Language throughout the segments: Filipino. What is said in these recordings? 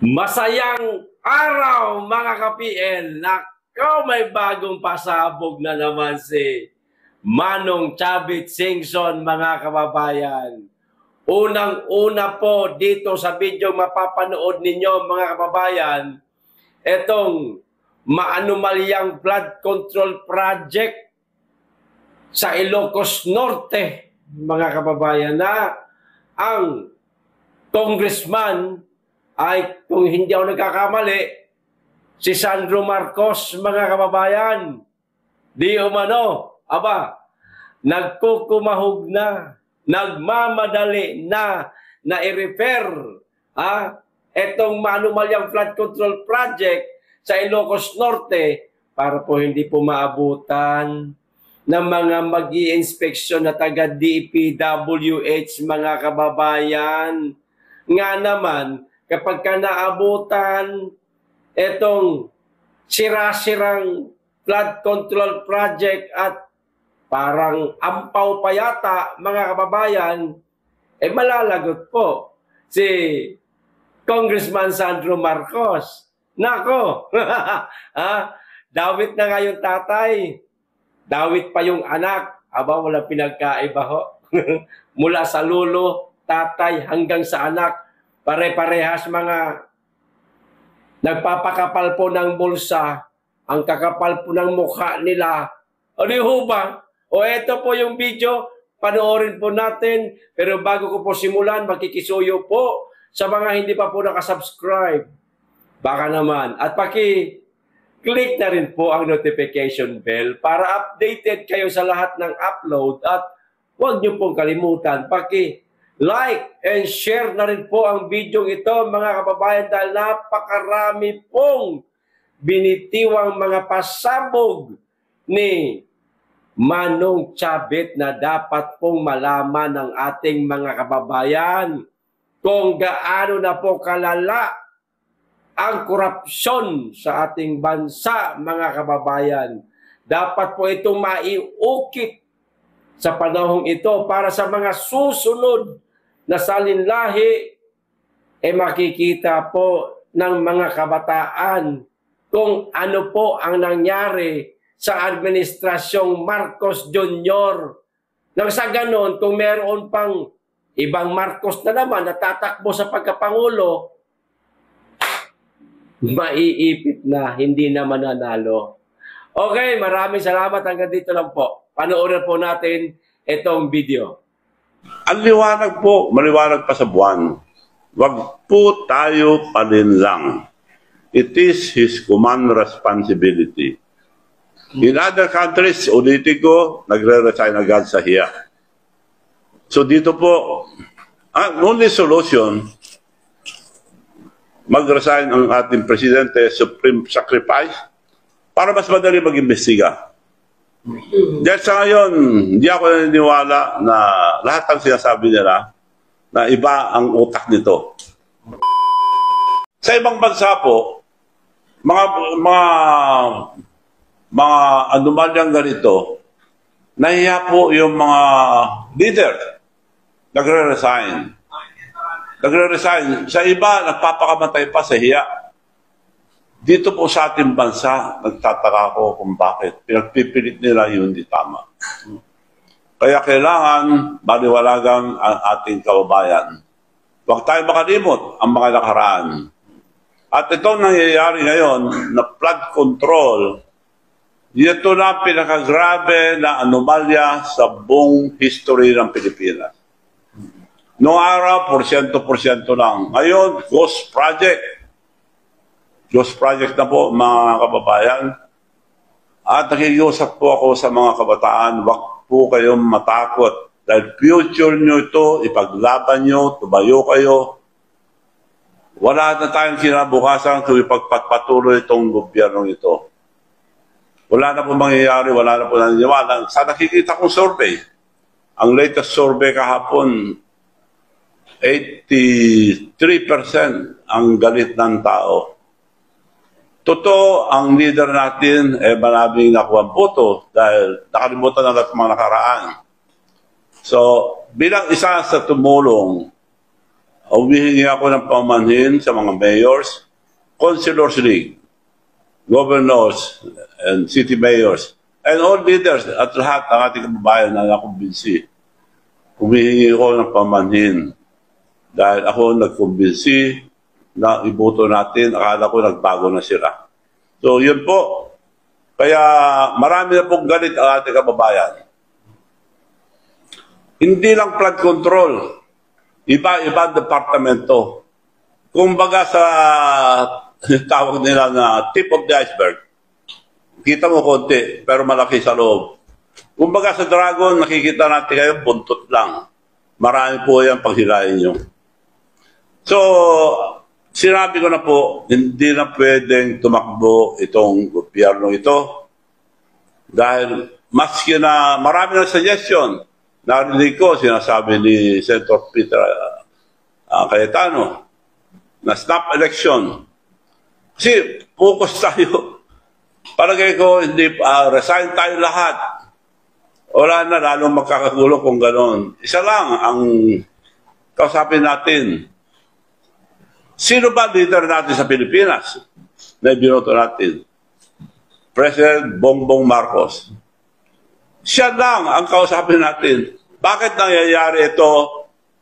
Masayang araw mga ka-PL! Nako, may bagong pasabog na naman si Manong Chavit Singson mga kababayan. Unang-una po dito sa video mapapanood ninyo mga kababayan, itong maanumalyang flood control project sa Ilocos Norte mga kababayan, na ang congressman ay, kung hindi ako nagkakamali, si Sandro Marcos, mga kababayan. Di umano, nagkukumahog na, nagmamadali na i-refer itong maanumalyang flood control project sa Ilocos Norte para po hindi po maabutan ng mga mag-i-inspeksyon na taga DPWH, mga kababayan. Nga naman, kapag ka naabutan itong sira-sirang flood control project at parang ampaw pa yata, mga kababayan, malalagot po si Congressman Sandro Marcos. Nako, dawit na nga yung tatay, dawit pa yung anak, walang pinagkaiba ho. Mula sa lolo, tatay hanggang sa anak, pare-parehas mga nagpapakapal po ng bulsa, ang kakapal po ng mukha nila. O di ho ba? O eto po yung video, panoorin po natin. Pero bago ko po simulan, makikisuyo po sa mga hindi pa po nakasubscribe. Baka naman. At paki-click na rin po ang notification bell para updated kayo sa lahat ng upload. At huwag niyo pong kalimutan, like and share na rin po ang video ito mga kababayan, dahil napakarami pong binitiwang mga pasabog ni Manong Chavit na dapat pong malaman ng ating mga kababayan kung gaano na po kalala ang korupsyon sa ating bansa, mga kababayan. Dapat po itong maiukit sa panahong ito para sa mga susunod na salinlahi, makikita po ng mga kabataan kung ano po ang nangyari sa administrasyong Marcos Jr. Nang sa ganon, kung meron pang ibang Marcos na naman na tatakbo sa pagkapangulo, maiipit na, hindi na mananalo. Okay, maraming salamat. Hanggang dito lang po. Panoorin po natin itong video. Ang liwanag po, maliwanag pa sa buwan. Wag po tayo palinlang. It is his command responsibility. In other countries, ulitin ko, nagre-resign agad sa hiya. So dito po, ang only solution, mag-resign ang ating presidente, supreme sacrifice, para mas madali mag-imbestiga. Dahil sa ngayon, hindi ako naniniwala na lahat ng sinasabi nila na iba ang utak nito. Sa ibang bansa po, mga anomalyang ganito, nahiya po yung mga leader, nagre-resign. Sa iba, nagpapakamatay pa sa hiya. Dito po sa ating bansa, nagtataka ko kung bakit. Pinagpipilit nila yun, hindi tama. Kaya kailangan baliwalagan ang ating kababayan. Huwag tayo makalimot ang mga nakaraan. At itong nangyayari ngayon na flood control, ito na pinakagrabe na anomalya sa buong history ng Pilipinas. Noong araw, porsyento-porsyento lang. Ngayon, ghost project. Ghost project na po, mga kababayan. At nakikiusap po ako sa mga kabataan, wag po kayong matakot. Dahil future nyo ito, ipaglaban nyo, tumayo kayo. Wala na tayong kinabukasan kung ipagpatuloy itong gobyernong ito. Wala na po mangyayari, wala na po naniniwala. Sa nakikita kong survey, ang latest survey kahapon, 83% ang galit ng tao. Totoo, ang leader natin, maraming nakuha ang boto dahil nakalimutan na lahat mga nakaraan. So, bilang isa sa tumulong, humihingi ako ng pamanhin sa mga mayors, councilors league, governors, and city mayors, and all leaders at lahat ng ating kababayan na nakumbinsi. Humihingi ako ng pamanhin dahil ako nagkumbinsi na iboto natin, akala ko nagbago na sila. So, yun po. Kaya marami na pong galit ang ating kababayan. Hindi lang flood control. Iba-iba departamento. Kumbaga sa tawag nila na tip of the iceberg, kita mo konti, pero malaki sa loob. Kumbaga sa dragon, nakikita natin kayo, buntot lang. Marami po yan paghilain nyo. So, sinabi ko na po, hindi na pwedeng tumakbo itong gobyerno ito. Dahil maski na marami na suggestion, narinig ko, sinasabi ni Senator Peter Cayetano, na snap election. Kasi focus tayo. Palagay ko, hindi resign tayo lahat. Wala na, lalong magkakagulo kung gano'n. Isa lang ang kausapin natin. Sino ba leader natin sa Pilipinas na ibinoto natin? President Bongbong Marcos. Siya lang ang kausapin natin. Bakit nangyayari ito?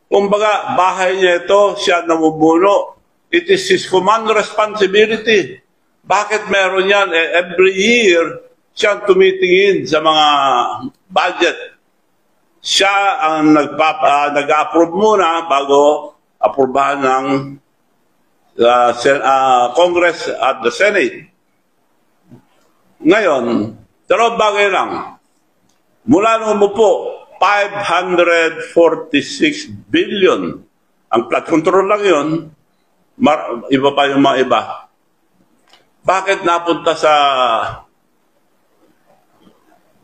Kumbaga, bahay niya ito, siya namumuno. It is his command responsibility. Bakit meron yan? Every year, siya tumitingin sa mga budget. Siya ang nag-approve muna bago aprobahan ng Congress at the Senate. Ngayon, dalawang bagay lang. Mula nung umupo, 546 billion. Ang flood control lang yun. Iba pa yung mga iba. Bakit napunta sa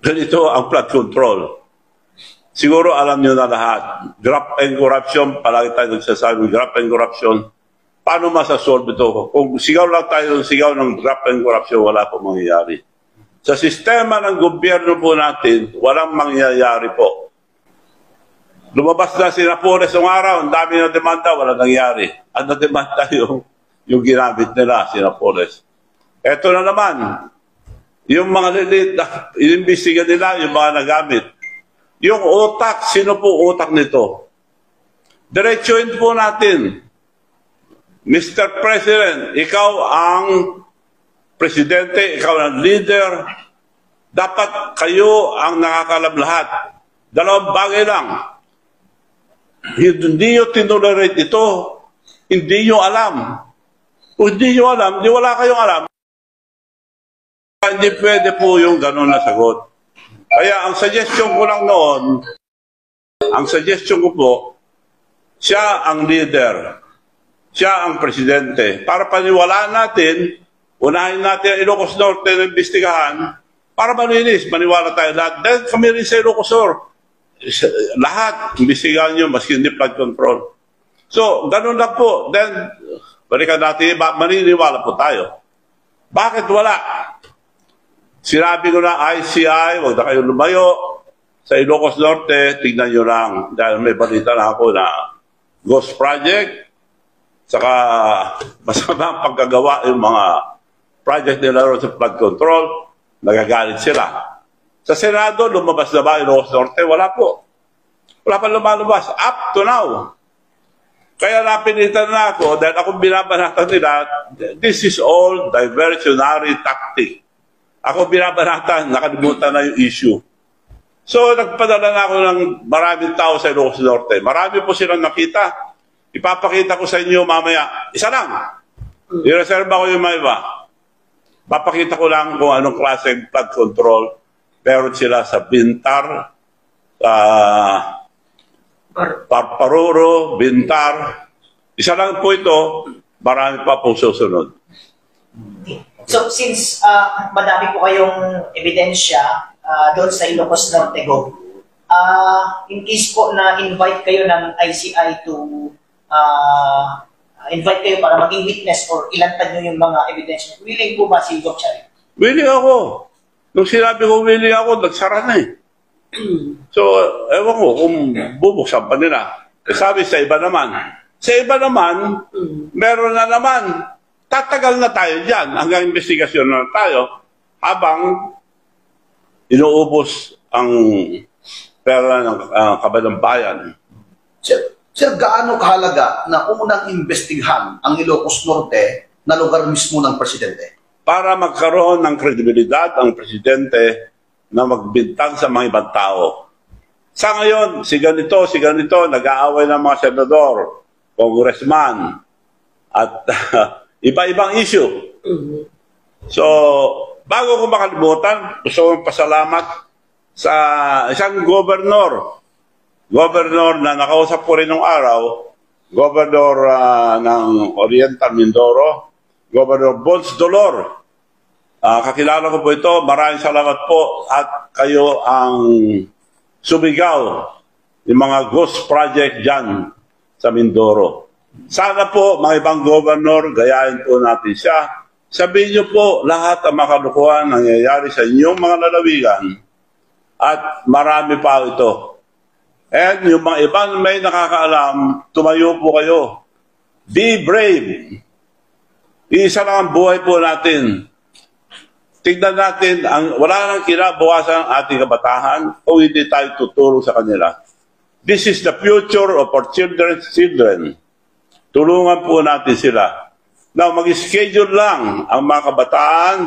ganito ang flood control? Siguro alam nyo na lahat. Graft and corruption, palagi tayo nagsasabi, graft and corruption. Paano masasolve ito? Kung sigaw lang tayo ng sigaw ng graft and corruption, wala po mangyayari. Sa sistema ng gobyerno po natin, walang mangyayari po. Lumabas na si Napoles ng araw, ang dami na demanda, walang nangyari. Ang na-demanda yung ginamit nila, si Napoles. Eto na naman, yung mga lilit, inimbestiga nila, yung mga nagamit. Yung utak, sino po utak nito? Diretsuhin po natin. Mr. President, ikaw ang presidente, ikaw ang leader, dapat kayo ang nakakalam lahat. Dalawang bagay lang. Hindi nyo tinolerate ito, hindi nyo alam. Kung hindi nyo alam, di wala kayong alam. Hindi pwede po yung gano'n na sagot. Kaya ang suggestion ko lang noon, ang suggestion ko po, siya ang leader. Siya ang presidente. Para paniwalaan natin, unahin natin ang Ilocos Norte na imbestigahan para malinis, maniwala tayo lahat. Dahil kami rin sa Ilocos Norte, lahat, imbestigahan nyo, maski hindi flood control. So, ganun lang po. Then, balikan natin, maniniwala po tayo. Bakit wala? Sinabi ko na ICI, huwag na kayo lumayo. Sa Ilocos Norte, tignan nyo lang. Dahil may balita na ako na Ghost Project, saka masama ang pagkagawa yung mga project nila sa flood control, nagagalit sila. Sa Senado, lumabas na ba Ilocos Norte? Wala po. Wala pa lumalabas. Up to now. Kaya napilitan na ako, dahil akong binabanatan nila, this is all diversionary tactic. Ako binabanatan, nakalimutan na yung issue. So, nagpadala na ako ng maraming tao sa Ilocos Norte. Marami po silang nakita. Ipapakita ko sa inyo mamaya. Isa lang. I-reserva ko yung mga iba. Papakita ko lang kung anong klase flood control. Meron sila sa Bintar, sa Parparoro, Bintar. Isa lang po ito. Marami pa pong susunod. So, since madami po kayong ebidensya doon sa Ilocos Norte Go, in case po na invite kayo ng ICI to invite kayo para maging witness or ilantad nyo yung mga ebidensya, willing po ba si Doc Chari? Willing ako. Nung sinabi ko willing ako, nagsara na eh. So, ewan ko kung bubuksan pa nila. Sabi sa iba naman, Sa iba naman, meron na naman. Tatagal na tayo dyan hanggang investigasyon na tayo habang inuubos ang pera ng kabilang bayan. Sir, gaano kahalaga na unang imbestigahan ang Ilocos Norte na lugar mismo ng presidente? Para magkaroon ng kredibilidad ang presidente na magbintang sa mga ibang tao. Sa ngayon, si ganito, nag-aaway ng mga senador, congressman, at iba-ibang issue. So, bago ko makalimutan, gusto kong pasalamat sa isang gobernador na nakausap ko rin nung araw, gobernador ng Oriental Mindoro, Governor Bons Dolor. Kakilala ko po ito. Maraming salamat po at kayo ang sumigaw yung mga ghost project dyan sa Mindoro. Sana po mga ibang gobernador, gayahin po natin siya. Sabihin niyo po lahat ang makalukuhan nangyayari sa inyong mga lalawigan at marami pa ito. And yung mga ibang may nakakaalam, tumayo po kayo. Be brave. Isa lang ang buhay po natin. Tignan natin, wala nang kinabukasan ang ating kabataan kung hindi tayo tutulong sa kanila. This is the future of our children's children. Tulungan po natin sila. Now, mag-schedule lang ang mga kabataan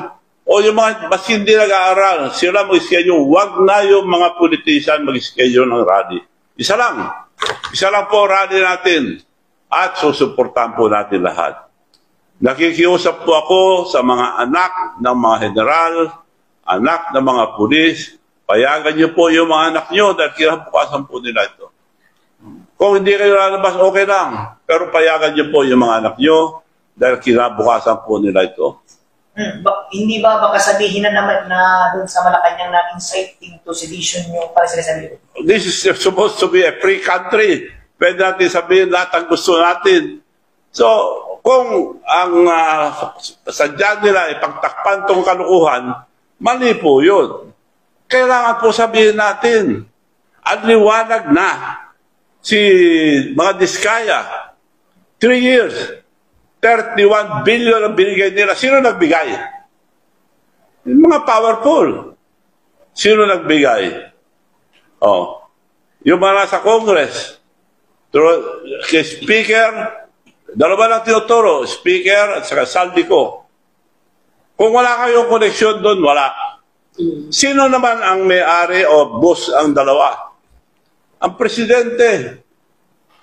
o yung mga mas hindi nag-aaral, sila mag-schedule. Huwag na yung mga politician mag-schedule ng rally. Isa lang. Isa lang po rally natin at susuportahan po natin lahat. Nakikiusap po ako sa mga anak ng mga general, anak ng mga pulis, payagan niyo po yung mga anak niyo dahil kinabukasan po nila ito. Kung hindi kayo lalabas, okay lang. Pero payagan niyo po yung mga anak niyo dahil kinabukasan po nila ito. Hindi ba baka sabihin na naman na doon sa Malacanang na inciting to sedition yung para sila sabihin? This is supposed to be a free country. Pwede natin sabihin lahat ang gusto natin. So, kung ang sadya nila ipagtakpan itong kalukuhan, mali po yun. Kailangan po sabihin natin, at liwanag na si mga Diskaya, 3 years, 31 billion ang binigay nila. Sino nagbigay? Yung mga powerful. Sino nagbigay? Oh. Yung mga nasa Congress, kay Speaker, dalawa lang tinuturo, Speaker at saka Saldico. Kung wala kayong koneksyon doon, wala. Sino naman ang may-ari o boss ang dalawa? Ang presidente.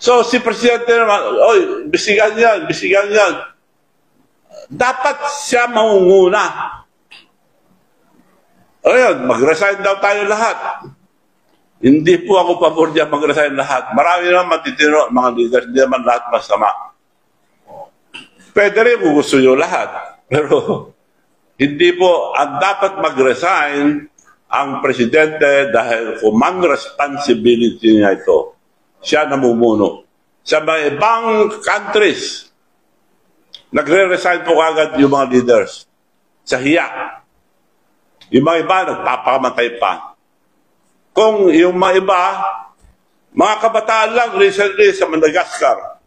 So, si presidente naman, oy, bisigan yan. Dapat siya mangunguna. Ayun, mag-resign daw tayo lahat. Hindi po ako pabor dyan mag-resign lahat. Marami naman matitino, mga leaders, hindi naman lahat masama. Pwede rin kung gusto nyo lahat. Pero hindi po, ang dapat mag-resign ang presidente dahil command responsibility niya ito. Siya namumuno. Sa mga ibang countries, nagre-resign po agad yung mga leaders. Sa hiya. Yung mga iba, nagpapakamatay pa. Kung yung mga iba, mga kabataan lang recently sa Madagascar,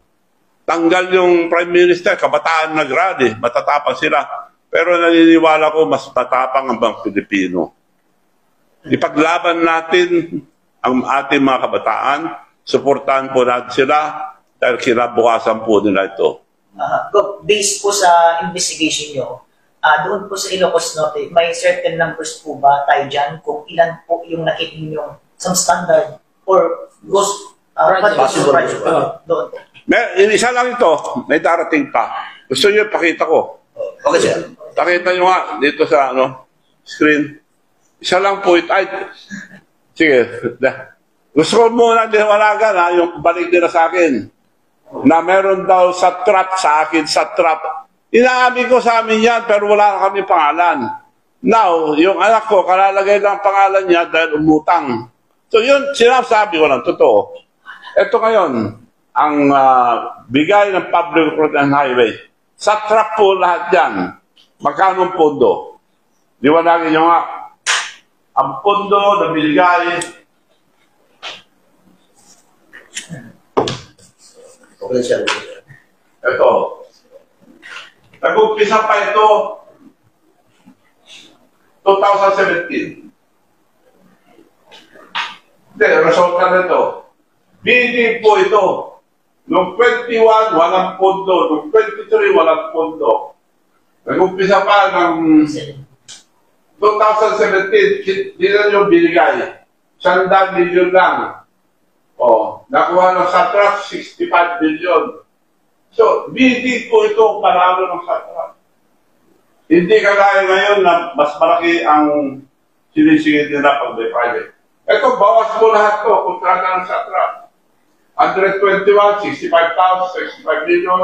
tanggal yung Prime Minister, kabataan nag-rally, matatapang sila. Pero naniniwala ko, mas matapang ang mga Pilipino. Ipaglaban natin ang ating mga kabataan, suportahan po natin sila, dahil kinabukasan po nila ito. Based po sa investigation nyo, doon po sa Ilocos Norte, may certain numbers po ba tayo dyan kung ilan po yung nakita nyo some standard or ghost project doon po? Isa lang ito, may darating pa. Gusto nyo ipakita ko? Okay, sir. Pakita nyo nga dito sa screen. Isa lang po ito. Ay, sige. Gusto ko muna liwanagan yung balik nila sa akin. Na meron daw sa trap sa akin, sa trap. Inaamin ko sa amin yan, pero wala na kami pangalan. Now, yung anak ko, kalalagay lang pangalan niya dahil umutang. So yun, sinasabi ko lang, totoo. Ito ngayon, ang bigay ng Public Road and Highway. Sa trap po lahat yan. Magkano ang pondo? Liwanagin nyo nga. Ang pondo na binigay Okay, sir. Ito. Nag-umpisa pa ito 2017. Hindi, resulta na ito. BD po ito. Noong 21, walang pondo. Noong 23, walang pondo. Nag-umpisa pa ng 2017, hindi na yung binigay. 100 million lang. O, nakuha ng Satrap, 65 billion. So, BD po ito, panalo ng Satrap. Hindi kagaya ngayon na mas malaki ang sinisingit nila pag may private. Ito, bawas mo lahat to, kontrata ng Satrap. 121, 65,000, 65 million,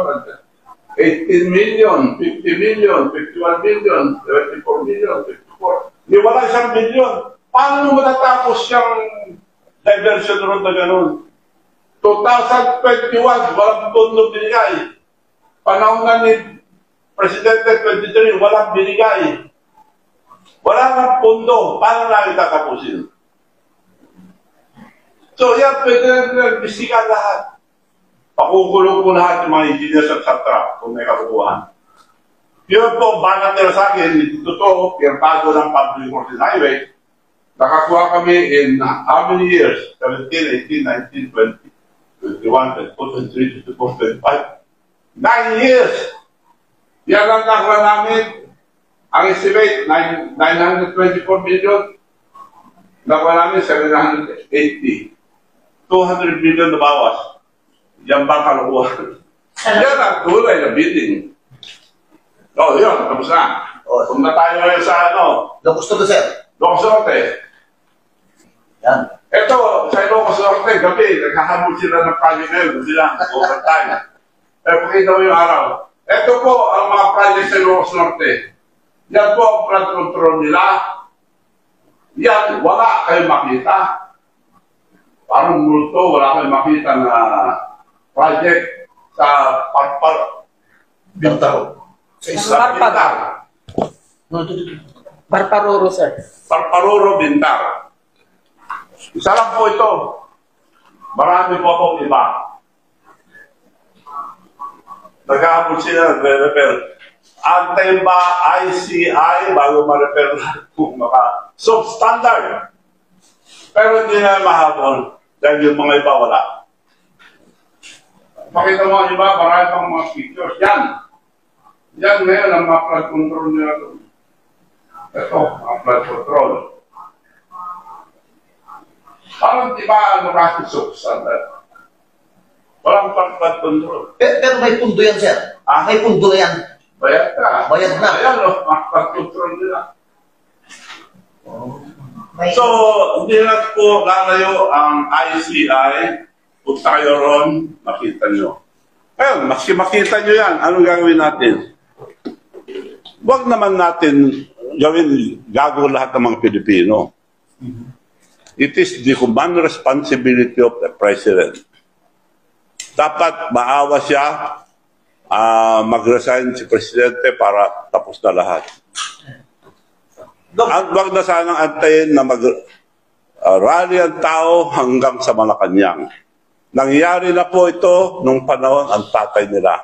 18 million, 50 million, 51 million, 24 million, 54. Di wala isang million. Paano mo matatapos siyang diversion road na ganun? 2021, walang pondo binigay. Panahon na ni Presidente 23, walang binigay. Wala nang pondo. Paano na itatapusin? So, yan, pwede na nag-bisikan lahat. Pakukulong ko lahat yung mga engineers at Satrap kung may kakukuhan. Yun po, banat nila sa akin, totoo, pirmado ng Public Works and Highway, nakakuha kami in how many years? 17, 18, 19, 20, 21, 22, 23, 24, 25. 9 years! Yan ang nakuha namin. Ang estimate, 924 million. Nakuha namin 780. 200 million na bawas. Yan ba kalukuhan? Yan ang kulay na bidding. O, yun, tapos na. Kung na tayo ngayon sa ano. Ilocos Norte, sir. Ilocos Norte. Yan. Ito, sa Ilocos Norte, gabi, naghahamon sila ng project ngayon. Hindi lang, overtime. Pakita mo yung araw. Ito po ang mga project sa Ilocos Norte. Yan po ang flood control nila. Yan, wala kayong makita. Parang multo, wala kayong makita na project sa Bintaro. Sa Bintar. Parparoro, sir. Parparoro, Bintar. Isa lang po ito. Marami po akong iba. Nag-aabot sila, nagre-repair. Antay ba ICI bago ma-repair kung maka substandard. Pero hindi na mahabol dahil yung mga iba wala. Pakita mo ang iba, marami pang mga pictures. Yan. Yan ngayon ang mga flood control nila doon. Ito, ang flood control. Parang di ba ano kasi substandard? Walang flood control. Pero may pundo yan, sir. May pundo na yan. Bayad ka. Bayad na. Ayan o, mga flood control nila. May, So, hindi na po lalayo ang ICI. Punta kayo ron, makita nyo. Ayun, maski makita nyo yan, anong gagawin natin? Huwag naman natin gagawin lahat ng mga Pilipino. It is the human responsibility of the President. Dapat maawa siya, mag-resign si Presidente para tapos na lahat. Huwag na sanang antayin na mag-rally ang tao hanggang sa Malacanang. Nangyari na po ito nung panahon ang tatay nila.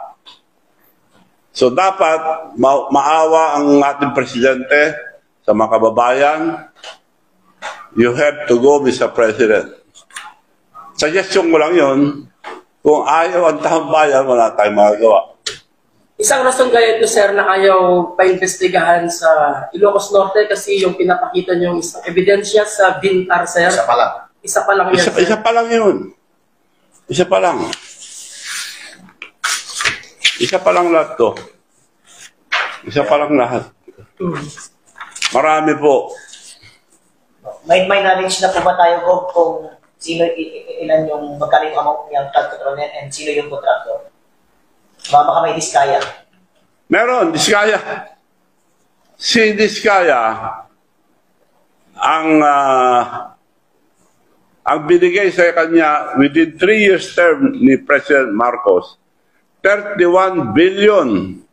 So dapat maawa ang ating Presidente sa mga kababayan. You have to go, Mr. President. Suggestion ko lang yun. Kung ayaw ang taong bayan, wala tayong magagawa. Isang rason kaya ito, sir, na ayaw paimbestigahan sa Ilocos Norte kasi yung pinapakita niyong isang ebidensya sa Bintar, sir. Isa pa lang. Isa pa lang yan, sir. Isa pa lang yun. Isa pa lang. Isa pa lang lahat to. Isa pa lang lahat. Marami po. may knowledge na po ba tayo kung sino, ilan yung magkano yung amount niyang flood control niya and sino yung contractor? Baka may diskaya. Meron, Diskaya. Si Diskaya, ang binigay sa kanya within 3 years term ni President Marcos, 31 billion.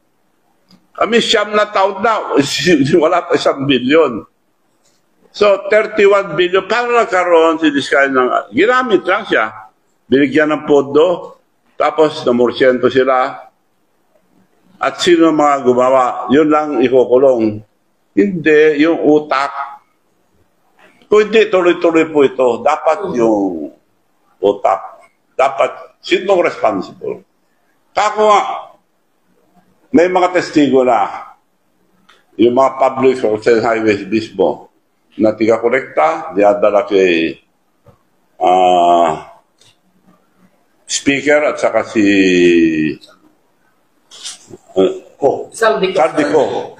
Kami siyam na taon na, wala pa 1 billion. So, 31 billion. Paano nagkaroon si Diskaya ng... Ginamit lang siya. Binigyan ng pondo. Tapos namorsyento sila. At sino mga gumawa? Yun lang ikukulong. Hindi, yung utak. Kung hindi, tuloy-tuloy po ito. Dapat yung utak. Dapat, sinong responsible? Kako nga, may mga testigo na. Yung mga public roads and highways mismo na tiga-kolekta, diadala kay speaker at saka si Sardico.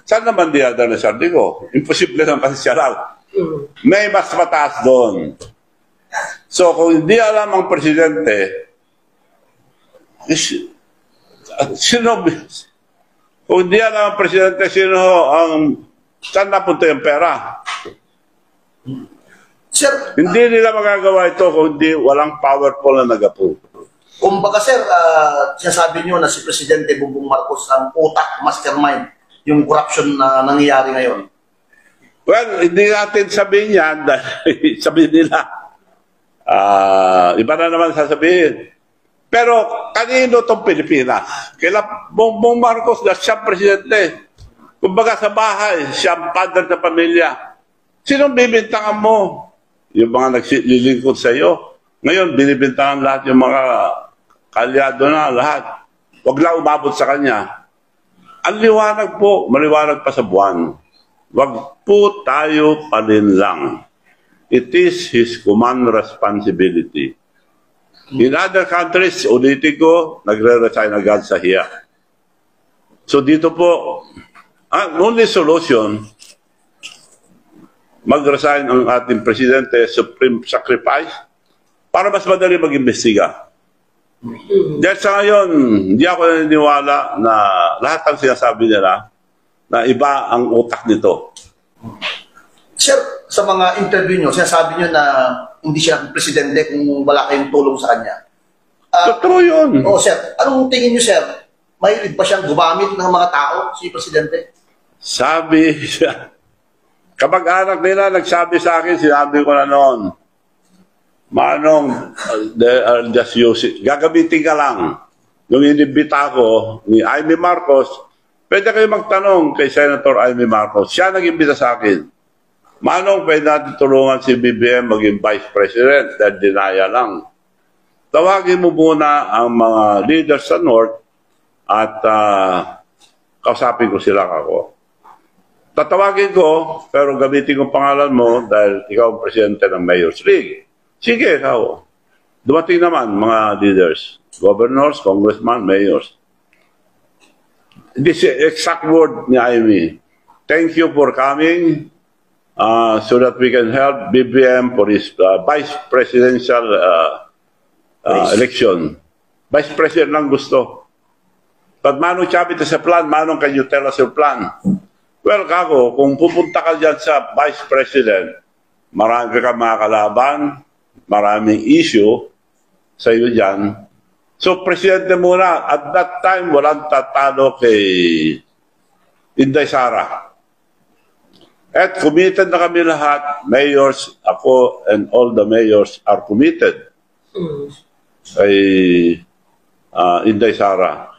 Saan naman diadala ni Sardico? Imposible naman kasi siya lang. May mas mataas doon. So kung hindi alam ang presidente, kung hindi alam ang presidente, saan napunta yung pera? Sir, Hindi nila magagawa ito kung hindi walang powerful na nag-approve. kumbaga sir, sinasabi nyo na si Presidente Bongbong Marcos ang utak, mastermind, yung corruption na nangyayari ngayon. Well, hindi natin sabihin yan dahil sabihin nila. Iba na naman sasabihin. Pero kanino itong Pilipinas? Kaila Bongbong Marcos na siyang presidente. Kumbaga sa bahay, siyang padre ng pamilya. Sinong bibintangan mo? Yung mga naglilingkod sa iyo. Ngayon, binibintangan lahat yung mga kalyado na lahat. Huwag lang umabot sa kanya. Ang liwanag po, maliwanag pa sa buwan. Huwag po tayo palinlang. It is his command responsibility. In other countries, ulitin ko, nagre-resign agad sa hiya. So dito po, ang only solution, mag-resign ang ating presidente, supreme sacrifice, para mas madali mag-imbestiga. Dahil sa ngayon, hindi ako naniniwala na lahat ng sinasabi nila na iba ang utak nito. Sir, sa mga interview nyo, sinasabi nyo na hindi siya presidente kung wala kayong tulong sa kanya. Totoo yun. Oo, sir. Anong tingin nyo, sir? Mahilig ba siyang gumamit ng mga tao, si presidente? Sabi siya, kamag-anak nila nagsabi sa akin, sinabi ko na noon, Manong, I'll just use it. Gagamitin ka lang. Nung inibita ko ni Amy Marcos, pwede kayo magtanong kay Senator Amy Marcos. Siya nag-imbita sa akin. Manong, pwede natin tulungan si BBM maging Vice President dahil dinaya lang. Tawagin mo muna ang mga leaders sa North at kausapin ko sila ako. Tatawagin ko, pero gamitin ko pangalan mo dahil ikaw ang presidente ng Mayor's League. Sige, ikaw. Dumating naman mga leaders, governors, congressmen, mayors. This is exact word ni Amy. Thank you for coming so that we can help BBM for his vice presidential election. Vice president lang gusto. But Manong Chavit is a plan. Manong, can you tell us your plan? Well, kako, kung pupunta ka dyan sa vice president, marami ka mga kalaban, maraming issue sa iyo dyan. So, presidente muna, at that time, walang tatalo kay Inday Sara. At committed na kami lahat, mayors, ako, and all the mayors are committed kay Inday Sara.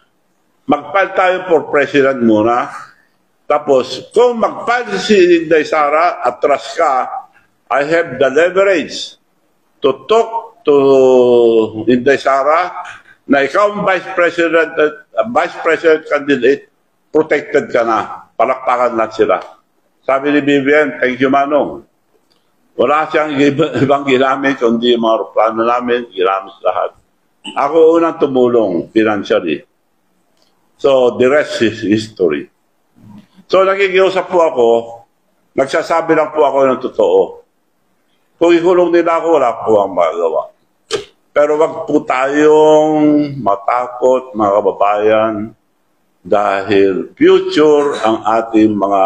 Mag-file tayo for president muna. Tapos, kung mag-file si Inday Sara, atras ka, I have the leverage to talk to Inday Sara na ikaw ang vice president candidate, protected ka na. Palakpakan lang sila. Sabi ni BBM, thank you Manong. Wala siyang ibang ginamit, kundi yung mga plano namin, ginamit lahat. Ako unang tumulong financially. So, the rest is history. So, nakikiusap po ako, nagsasabi lang po ako ng totoo. Kung ikulong nila ako, wala po ang magagawa. Pero wag po tayong matakot, mga kababayan, dahil future ang ating mga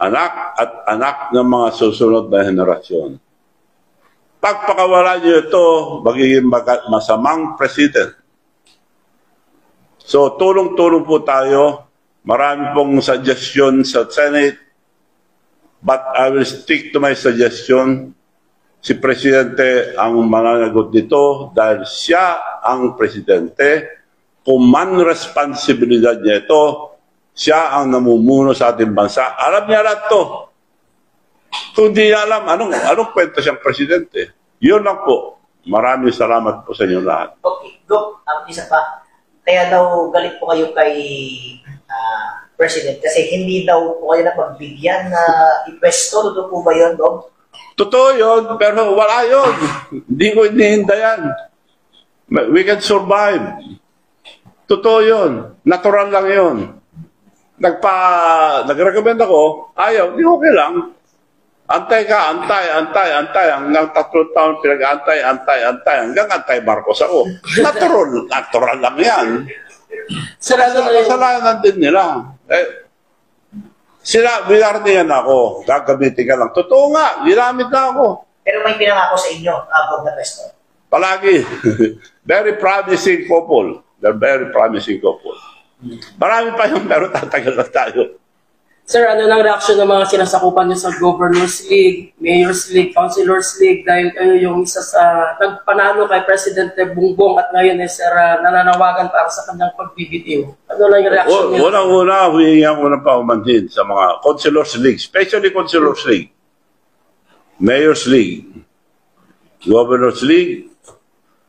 anak at anak ng mga susunod na henerasyon. Pagpakawala niyo ito, magiging masamang president. So, tulong-tulong po tayo. Marami pong suggestion sa Senate, but I will stick to my suggestion. si Presidente ang mananagot dito dahil siya ang Presidente. Kung man responsibilidad niya ito, siya ang namumuno sa ating bansa. Alam niya lahat to. Kung di niya alam, anong kwento siyang Presidente? Yun lang po. Maraming salamat po sa inyo lahat. Okay, go. Isa pa. Kaya daw galit po kayo kay President kasi hindi daw po kayo napagbigyan na ipwesto. Totoo po ba yun, Dog? Totoo yun, pero wala yun. Hindi ko inihindayan. We can survive. Totoo yun. Natural lang yun. Nag-recommend ako, ayaw, di okay lang. Antay ka, antay. Hanggang 3 taon pinag-antay. Hanggang antay Marcos ako. Natural lang yan. Kasalanan din nila. Binarnihan ako. Gagamitin ka lang. Totoo nga, ginamit na ako. Pero may pinangako sa inyo, Gov. na pwesto. Palagi. Very promising couple. They're very promising couple. Marami pa yung pero tatagal na tayo. Sir, ano nang reaksyon ng mga sinasakupan niyo sa Governors League, Mayor's League, Councilors League dahil kayo yung isa sa nagpanalo kay Presidente Bongbong at ngayon sir, nananawagan para sa kanyang pagbibitiw. Ano lang yung reaksyon niyo? Una, humingan ko na paumanhin sa mga Councilors League, especially Councilors League, Mayor's League, Governors League,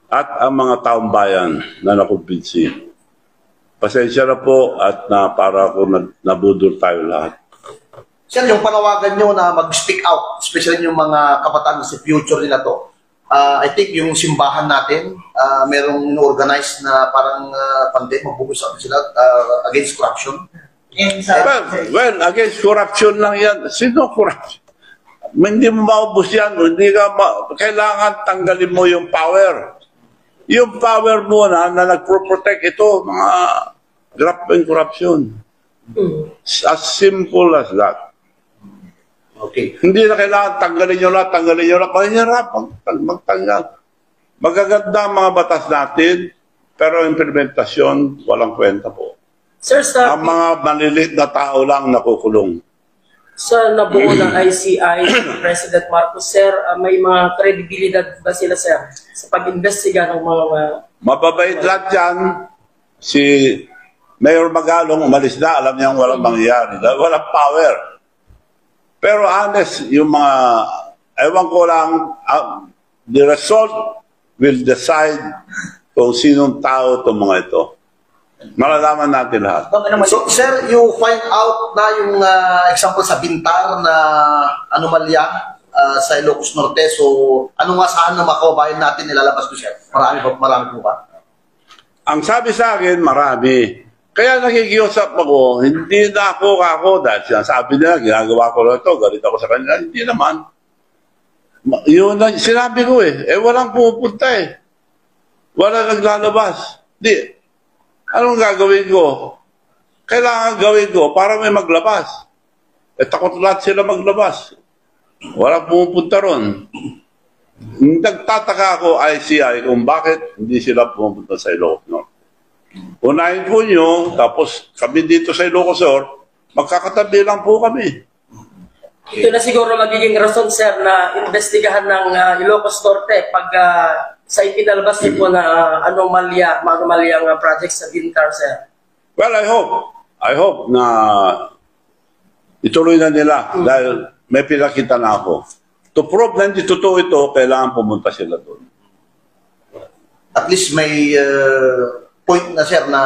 at ang mga taong bayan na nakumbinsi. Pasensya na po at para ako nabudol tayo lahat. Sir, yung panawagan nyo na mag-speak out, especially yung mga kabataan sa future nila to, I think yung simbahan natin, merong in-organize na parang mag-uusap sila against corruption. Well, against corruption lang yan. Sino corruption? Hindi mo maubos yan. Kailangan tanggalin mo yung power. Yung power mo na nagpro-protect ito, mga graft and corruption. As simple as that. Okay. Hindi na kailangan tanggalin nyo lahat. Mahirap magtanggal. Magaganda ang mga batas natin, pero implementasyon, walang kwenta po. Sir, Ang mga maliliit na tao lang nakukulong. sa nabuo ng ICI, President Marcos, sir, may mga kredibilidad ba sila, sir, sa pag-investiga ng mga... Mababait lahat yan. Si Mayor Magalong umalis na, alam niyang walang mangyayari. Walang power. Pero honest, yung mga, ewan ko lang, the result will decide kung sinong tao itong mga ito. Malalaman natin lahat. So, sir, you find out na yung example sa Bintar na anomalya sa Ilocos Norte. So, ano nga saan na makabayan natin nilalabas ko, sir? Marami po ba? Ang sabi sa akin, marami. Kaya nakikiusap ako, hindi na ako dahil sinasabi nila, ginagawa ko lang ito, galit ako sa kanila. Hindi naman. Yun na, sinabi ko walang pumupunta Walang naglalabas. Di, anong gagawin ko? Kailangan gawin ko para may maglabas. Takot lahat sila maglabas. Walang pumupunta ron. Nagtataka ako ICI kung bakit hindi sila pumupunta sa Ilocos Norte. Unahin po nyo, tapos kami dito sa Ilocos Norte, magkakatabi lang po kami. Ito na siguro magiging rason, sir, na investigahan ng Ilocos Norte pag sa ipinalabas niyo po na anomalyang project sa Bintar, sir. Well, I hope na ituloy na nila dahil may pinakita na ako. To prove na hindi totoo ito, kailangan pumunta sila doon. At least may point na, sir, na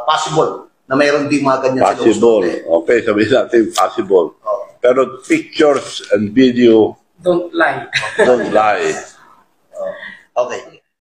possible na mayroon din mga ganyan sa Ilocos Possible. Norte. Okay, sabihin natin possible. Pero pictures and video Don't lie. don't lie. Okay.